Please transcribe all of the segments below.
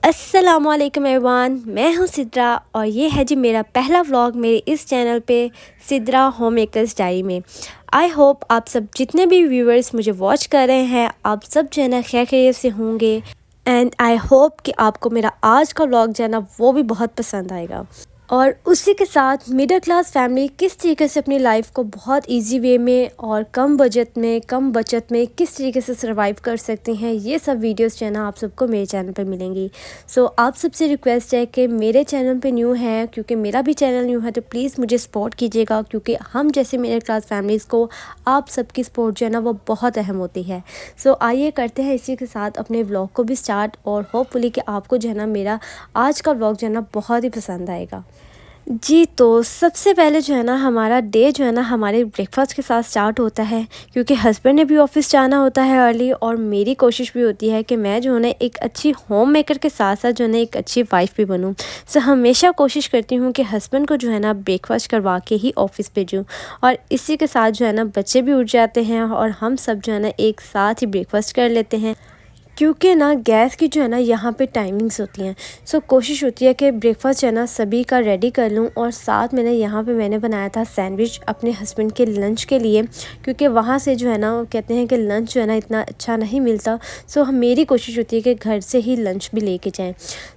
अस्सलामुअलैकुम एवरीवन, मैं हूं सिद्रा और ये है जी मेरा पहला व्लॉग मेरे इस चैनल पे सिद्रा होम मेकर्स डायरी में। आई होप आप सब जितने भी व्यूअर्स मुझे वॉच कर रहे हैं आप सब जो है ना खैर खैरियत से होंगे। एंड आई होप कि आपको मेरा आज का व्लॉग जो है ना वो भी बहुत पसंद आएगा। और उसी के साथ मिडिल क्लास फैमिली किस तरीके से अपनी लाइफ को बहुत इजी वे में और कम बचत में किस तरीके से सरवाइव कर सकती हैं, ये सब वीडियोस जो है ना आप सबको मेरे चैनल पर मिलेंगी। सो आप सबसे रिक्वेस्ट है कि मेरे चैनल पे न्यू है, क्योंकि मेरा भी चैनल न्यू है, तो प्लीज़ मुझे सपोर्ट कीजिएगा, क्योंकि हम जैसे मिडिल क्लास फैमिलीज़ को आप सबकी सपोर्ट जो है ना वो बहुत अहम होती है। सो आइए करते हैं इसी के साथ अपने व्लॉग को भी स्टार्ट, और होपफुली कि आपको जो है ना मेरा आज का व्लॉग जो है ना बहुत ही पसंद आएगा। जी, तो सबसे पहले जो है ना हमारा डे जो है ना हमारे ब्रेकफास्ट के साथ स्टार्ट होता है, क्योंकि हस्बैंड ने भी ऑफिस जाना होता है अर्ली, और मेरी कोशिश भी होती है कि मैं जो है ना एक अच्छी होम मेकर के साथ साथ जो है ना एक अच्छी वाइफ भी बनूं। सो हमेशा कोशिश करती हूँ कि हस्बैंड को जो है ना ब्रेकफास्ट करवा के ही ऑफिस भेजूँ, और इसी के साथ जो है ना बच्चे भी उठ जाते हैं और हम सब जो है ना एक साथ ही ब्रेकफास्ट कर लेते हैं, क्योंकि ना गैस की जो है ना यहाँ पे टाइमिंग्स होती हैं। सो कोशिश होती है कि ब्रेकफास्ट जो है ना सभी का रेडी कर लूँ, और साथ में ना यहाँ पे मैंने बनाया था सैंडविच अपने हस्बैंड के लंच के लिए, क्योंकि वहाँ से जो है ना वो कहते हैं कि लंच जो है ना इतना अच्छा नहीं मिलता। सो मेरी कोशिश होती है कि घर से ही लंच भी लेके जाएँ।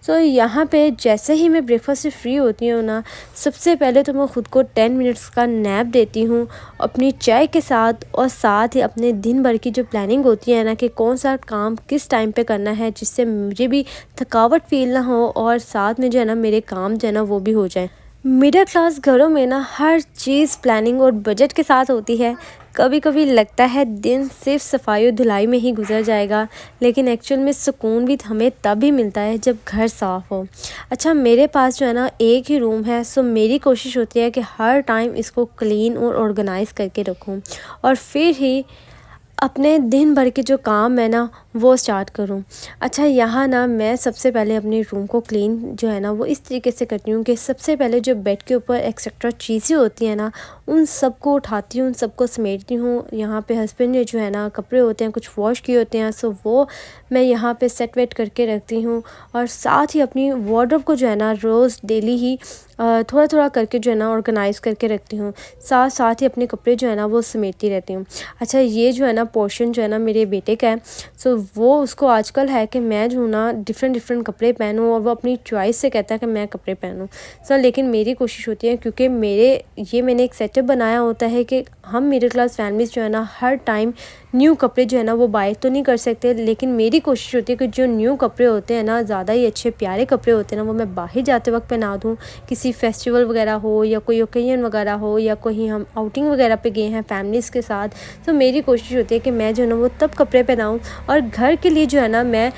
सो यहाँ पे जैसे ही मैं ब्रेकफास्ट से फ्री होती हूँ ना, सबसे पहले तो मैं ख़ुद को 10 मिनट्स का नैप देती हूँ अपनी चाय के साथ, और साथ ही अपने दिन भर की जो प्लानिंग होती है ना कि कौन सा काम किस टाइम पे करना है, जिससे मुझे भी थकावट फील ना हो, और साथ में जो है ना मेरे काम जो है ना वो भी हो जाए। मिडिल क्लास घरों में ना हर चीज़ प्लानिंग और बजट के साथ होती है। कभी कभी लगता है दिन सिर्फ सफाई और धुलाई में ही गुजर जाएगा, लेकिन एक्चुअल में सुकून भी हमें तभी मिलता है जब घर साफ़ हो। अच्छा, मेरे पास जो है ना एक ही रूम है, सो मेरी कोशिश होती है कि हर टाइम इसको क्लीन और ऑर्गेनाइज़ करके रखूं, और फिर ही अपने दिन भर के जो काम है ना वो स्टार्ट करूं। अच्छा, यहाँ ना मैं सबसे पहले अपने रूम को क्लीन जो है ना वो इस तरीके से करती हूँ कि सबसे पहले जो बेड के ऊपर एक्सेट्रा चीज़ें होती हैं ना उन सबको उठाती हूँ, उन सबको समेटती हूँ। यहाँ पे हस्बैंड ने जो है ना कपड़े होते हैं कुछ वॉश किए होते हैं, सो वो मैं यहाँ पे सेट वेट करके रखती हूँ, और साथ ही अपनी वार्डरोब को जो है ना रोज़ डेली ही थोड़ा थोड़ा करके जो है ना ऑर्गेनाइज़ करके रखती हूँ। साथ साथ ही अपने कपड़े जो है ना वो समेटती रहती हूँ। अच्छा, ये जो है ना पोर्शन जो है ना मेरे बेटे का है, सो वो उसको आजकल है कि मैं जो हूँ ना डिफरेंट कपड़े पहनूँ, और वो अपनी चॉइस से कहता है कि मैं कपड़े पहनूँ। सो लेकिन मेरी कोशिश होती है, क्योंकि मैंने एक सेटअप बनाया होता है कि हम मिडिल क्लास फैमिलीज़ जो है ना हर टाइम न्यू कपड़े जो है ना वो बाय तो नहीं कर सकते, लेकिन मेरी कोशिश होती है कि जो न्यू कपड़े होते हैं ना ज़्यादा ही अच्छे प्यारे कपड़े होते हैं ना, वो मैं बाहर जाते वक्त पहना दूँ। किसी फेस्टिवल वगैरह हो या कोई ओकेजन वगैरह हो, या कोई हम आउटिंग वगैरह पे गए हैं फैमिलीज़ के साथ, तो मेरी कोशिश होती है कि मैं जो है ना वो तब कपड़े पहनाऊँ, और घर के लिए जो है ना मैं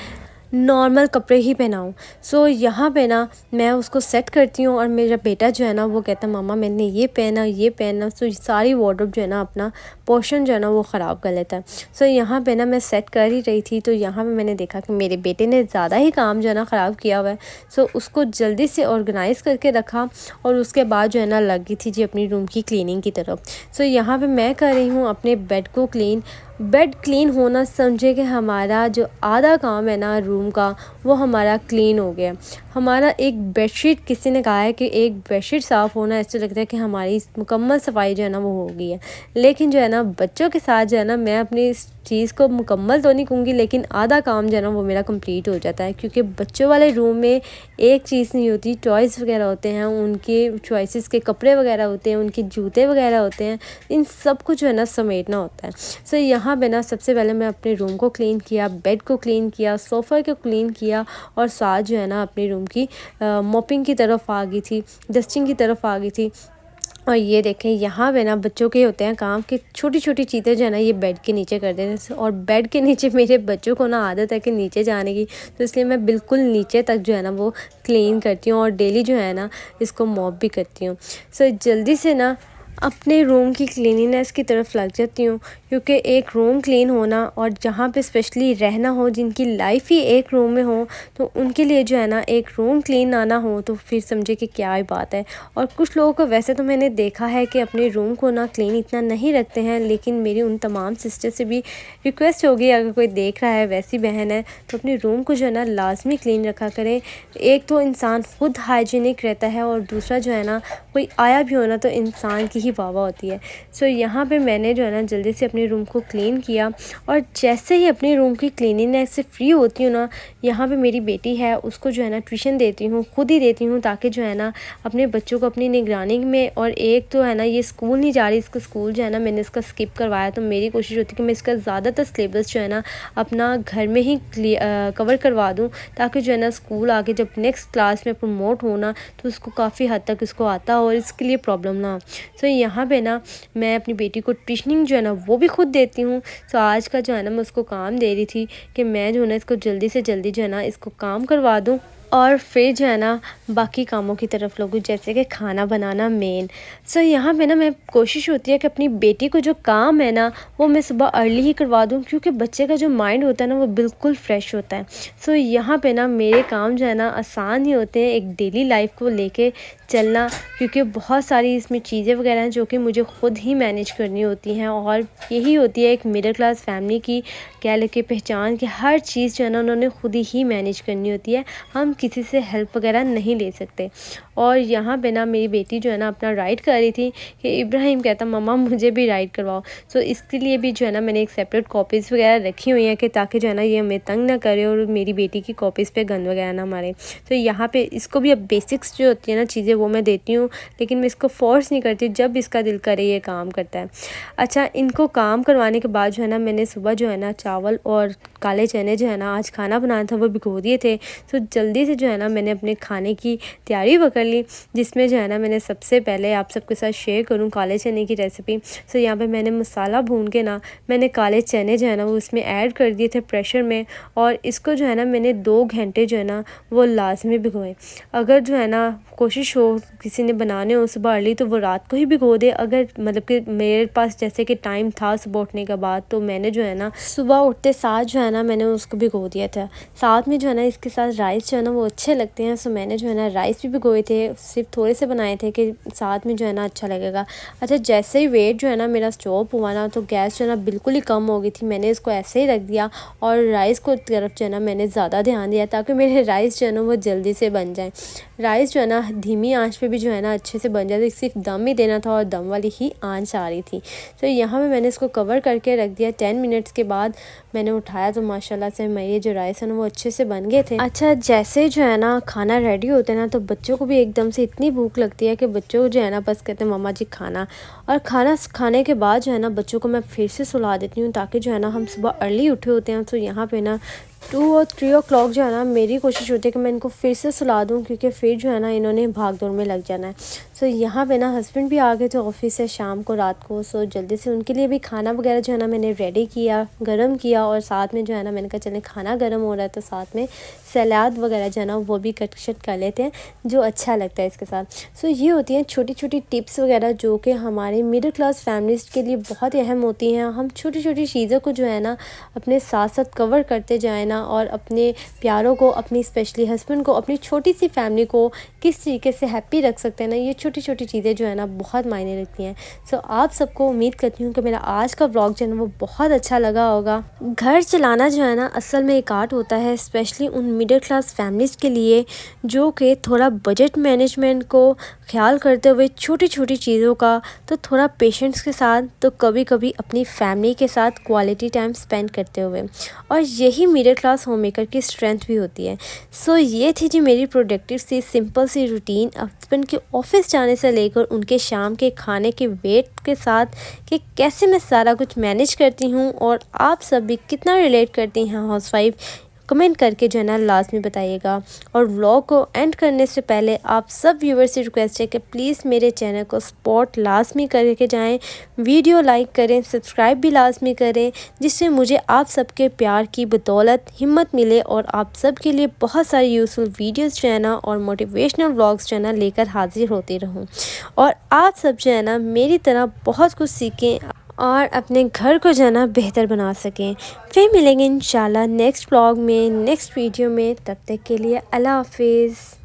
नॉर्मल कपड़े ही पहनाऊँ। सो यहाँ पे ना मैं उसको सेट करती हूँ, और मेरा बेटा जो है ना वो कहता है मामा मैंने ये पहना। सो सारी वार्डरोब जो है ना अपना पोर्शन जो है ना वो ख़राब कर लेता है। सो यहाँ पे ना मैं सेट कर ही रही थी, तो यहाँ पे मैंने देखा कि मेरे बेटे ने ज़्यादा ही काम जो है ना ख़राब किया हुआ है। सो उसको जल्दी से ऑर्गेनाइज़ करके रखा, और उसके बाद जो है ना लगी थी जी अपनी रूम की क्लीनिंग की तरफ। सो यहाँ पे मैं कर रही हूँ अपने बेड को क्लीन। बेड क्लीन होना समझे कि हमारा जो आधा काम है ना रूम का वो हमारा क्लीन हो गया। हमारा एक बेडशीट, किसी ने कहा है कि एक बेडशीट साफ़ होना ऐसे लगता है कि हमारी मुकम्मल सफाई जो है ना वो हो गई है। लेकिन जो है ना बच्चों के साथ जो है ना मैं अपनी इस चीज़ को मुकम्मल तो नहीं कहूँगी, लेकिन आधा काम जो है ना वो मेरा कंप्लीट हो जाता है, क्योंकि बच्चों वाले रूम में एक चीज़ नहीं होती, टॉयज़ वगैरह होते हैं, उनके चॉइसेस के कपड़े वगैरह होते हैं, उनके जूते वगैरह होते हैं, इन सब को जो है ना समेटना होता है। सो यहाँ पे ना सबसे पहले मैं अपने रूम को क्लीन किया, बेड को क्लीन किया, सोफ़ा को क्लीन किया, और साथ जो है ना अपनी रूम की मॉपिंग की तरफ आ गई थी, डस्टिंग की तरफ आ गई थी। और ये देखें यहाँ पे ना बच्चों के होते हैं काम कि छोटी छोटी चीज़ें जो है ना ये बेड के नीचे कर देते हैं, और बेड के नीचे मेरे बच्चों को ना आदत है कि नीचे जाने की, तो इसलिए मैं बिल्कुल नीचे तक जो है ना वो क्लीन करती हूँ, और डेली जो है ना इसको मॉप भी करती हूँ। सो जल्दी से ना अपने रूम की क्लीनिनेस की तरफ लग जाती हूँ, क्योंकि एक रूम क्लीन होना और जहाँ पे स्पेशली रहना हो, जिनकी लाइफ ही एक रूम में हो, तो उनके लिए जो है ना एक रूम क्लीन आना हो तो फिर समझे कि क्या ही बात है। और कुछ लोगों को वैसे तो मैंने देखा है कि अपने रूम को ना क्लीन इतना नहीं रखते हैं, लेकिन मेरी उन तमाम सिस्टर से भी रिक्वेस्ट होगी, अगर कोई देख रहा है वैसी बहन है तो अपने रूम को जो है ना लाजमी क्लीन रखा करें। एक तो इंसान खुद हाइजीनिक रहता है और दूसरा जो है ना कोई आया भी हो ना तो इंसान की ही वाह वाह होती है। सो यहाँ पे मैंने जो है ना जल्दी से अपने रूम को क्लीन किया, और जैसे ही अपने रूम की क्लीनिंगनेस से फ्री होती हूँ ना, यहाँ पे मेरी बेटी है उसको जो है ना ट्यूशन देती हूँ, खुद ही देती हूँ, ताकि जो है ना अपने बच्चों को अपनी निगरानी में। और एक तो है ना ये स्कूल नहीं जा रही, इसका स्कूल जो है ना मैंने इसका स्किप करवाया, तो मेरी कोशिश होती है कि मैं इसका ज़्यादातर सिलेबस जो है ना अपना घर में ही कवर करवा दूँ, ताकि जो है ना स्कूल आके जब नेक्स्ट क्लास में प्रमोट होना तो उसको काफ़ी हद तक इसको आता हो और इसके लिए प्रॉब्लम ना हो। सो यहाँ पे ना मैं अपनी बेटी को ट्यूशनिंग जो है ना वो भी खुद देती हूँ। सो आज का जो है ना मैं उसको काम दे रही थी कि मैं जो है ना इसको जल्दी से जल्दी जो है ना इसको काम करवा दूँ, और फिर जो है ना बाकी कामों की तरफ लगूँ, जैसे कि खाना बनाना मेन। सो यहाँ पे ना मैं कोशिश होती है कि अपनी बेटी को जो काम है ना वो मैं सुबह अर्ली ही करवा दूँ, क्योंकि बच्चे का जो माइंड होता है ना वो बिल्कुल फ्रेश होता है। सो यहाँ पे ना मेरे काम जो है ना आसान ही होते हैं एक डेली लाइफ को लेके चलना, क्योंकि बहुत सारी इसमें चीज़ें वगैरह हैं जो कि मुझे ख़ुद ही मैनेज करनी होती हैं। और यही होती है एक मिडिल क्लास फैमिली की कह लें कि पहचान, कि हर चीज़ जो है ना उन्होंने ख़ुद ही मैनेज करनी होती है, हम किसी से हेल्प वगैरह नहीं ले सकते। और यहाँ पे ना मेरी बेटी जो है ना अपना राइड कर रही थी कि इब्राहिम कहता मम्मा मुझे भी राइड करवाओ। सो इसके लिए भी जो है ना मैंने एक सेपरेट कॉपीज़ वगैरह रखी हुई हैं, कि ताकि जो है ना ये हमें तंग ना करे और मेरी बेटी की कॉपीज़ पे गंद वगैरह ना मारे। तो यहाँ पे इसको भी अब बेसिक्स जो होती है ना चीज़ें वो मैं देती हूँ, लेकिन मैं इसको फोर्स नहीं करती, जब इसका दिल करे ये काम करता है। अच्छा, इनको काम करवाने के बाद जो है ना मैंने सुबह जो है ना चावल और काले चने जो है ना आज खाना बनाया था वो भिगो दिए थे। तो जल्दी से जो है ना मैंने अपने खाने की तैयारी कर ली, जिसमें जो है ना मैंने सबसे पहले आप सबके साथ शेयर करूं काले चने की रेसिपी। सो यहाँ पे मैंने मसाला भून के ना मैंने काले चने जो है ना वो उसमें ऐड कर दिए थे प्रेशर में, और इसको जो है ना मैंने 2 घंटे जो है ना वो लाजमी भिगोए। अगर जो है ना कोशिश हो किसी ने बनाने हो सुबह अर्ली तो वो रात को ही भिगो दे। अगर मतलब कि मेरे पास जैसे कि टाइम था सुबह उठने के बाद, तो मैंने जो है ना सुबह उठते साथ जो है ना मैंने उसको भिगो दिया था। साथ में जो है ना इसके साथ राइस जो है ना वो अच्छे लगते हैं, सो मैंने जो है ना राइस भी भिगोए थे, सिर्फ थोड़े से बनाए थे कि साथ में जो है ना अच्छा लगेगा। अच्छा, जैसे ही वेट जो है ना मेरा स्टॉप हुआ ना तो गैस जो है ना बिल्कुल ही कम हो गई थी, मैंने इसको ऐसे ही रख दिया और राइस को तरफ जो है ना मैंने ज़्यादा ध्यान दिया ताकि मेरे राइस जो है ना वो जल्दी से बन जाए। राइस जो है ना धीमी आंच पे भी जो है ना अच्छे से बन जाती, सिर्फ दम ही देना था और दम वाली ही आंच आ रही थी। तो यहाँ पे मैंने इसको कवर करके रख दिया। 10 मिनट्स के बाद मैंने उठाया तो माशाल्लाह से मेरे जो राइस है ना वो अच्छे से बन गए थे। अच्छा, जैसे जो है ना खाना रेडी होता है ना तो बच्चों को भी एकदम से इतनी भूख लगती है कि बच्चों को जो है ना बस कहते हैं मम्मा जी खाना। और खाना खाने के बाद जो है ना बच्चों को मैं फिर से सुला देती हूँ, ताकि जो है ना हम सुबह अर्ली उठे होते हैं। तो यहाँ पे ना 2 और 3 ओ क्लॉक जो है ना मेरी कोशिश होती है कि मैं इनको फिर से सुला दूँ, क्योंकि फिर जो है ना इन्होंने भाग दौड़ में लग जाना है। सो यहाँ पे ना हस्बैंड भी आ गए थे ऑफिस से शाम को रात को। सो जल्दी से उनके लिए भी खाना वगैरह जो है ना मैंने रेडी किया, गरम किया, और साथ में जो है ना मैंने कहा चलें खाना गर्म हो रहा है तो साथ में सलाद वगैरह जो है ना वो भी कट कर लेते हैं, जो अच्छा लगता है इसके साथ। सो ये होती हैं छोटी छोटी टिप्स वगैरह जो कि हमारे मिडिल क्लास फैमिलीज़ के लिए बहुत ही अहम होती हैं। हम छोटी छोटी चीज़ों को जो है ना अपने साथ साथ कवर करते जाए ना, और अपने प्यारों को, अपनी स्पेशली हस्बैंड को, अपनी छोटी सी फैमिली को किस तरीके से हैप्पी रख सकते हैं ना, ये छोटी छोटी चीज़ें जो है ना बहुत मायने रखती हैं। सो आप सबको उम्मीद करती हूँ कि मेरा आज का व्लॉग जो है ना वो बहुत अच्छा लगा होगा। घर चलाना जो है ना असल में एक आर्ट होता है, स्पेशली उन मिडिल क्लास फैमिलीज़ के लिए जो कि थोड़ा बजट मैनेजमेंट को ख्याल करते हुए छोटी छोटी चीज़ों का, तो थोड़ा पेशेंस के साथ, तो कभी कभी अपनी फैमिली के साथ क्वालिटी टाइम स्पेंड करते हुए, और यही मिडिल क्लास होम मेकर की स्ट्रेंथ भी होती है। सो ये थी जी मेरी प्रोडक्टिव सी सिंपल सी रूटीन हस्बैंड के ऑफिस जाने से लेकर उनके शाम के खाने के वेट के साथ, कि कैसे मैं सारा कुछ मैनेज करती हूँ और आप सब भी कितना रिलेट करती हैं हाउसवाइफ कमेंट करके जो है ना लाजमी बताइएगा। और व्लॉग को एंड करने से पहले आप सब व्यूवर्स से रिक्वेस्ट है कि प्लीज़ मेरे चैनल को सपोर्ट लाजमी करके जाएं, वीडियो लाइक करें, सब्सक्राइब भी लाजमी करें, जिससे मुझे आप सबके प्यार की बदौलत हिम्मत मिले और आप सब के लिए बहुत सारी यूज़फुल वीडियोस जो है ना और मोटिवेशनल व्लॉग्स जो है ना लेकर हाजिर होती रहूं और आप सब जो है ना मेरी तरह बहुत कुछ सीखें और अपने घर को जो है ना बेहतर बना सकें। फिर मिलेंगे इंशाल्लाह नेक्स्ट व्लॉग में, नेक्स्ट वीडियो में। तब तक के लिए अल्लाह हाफिज़।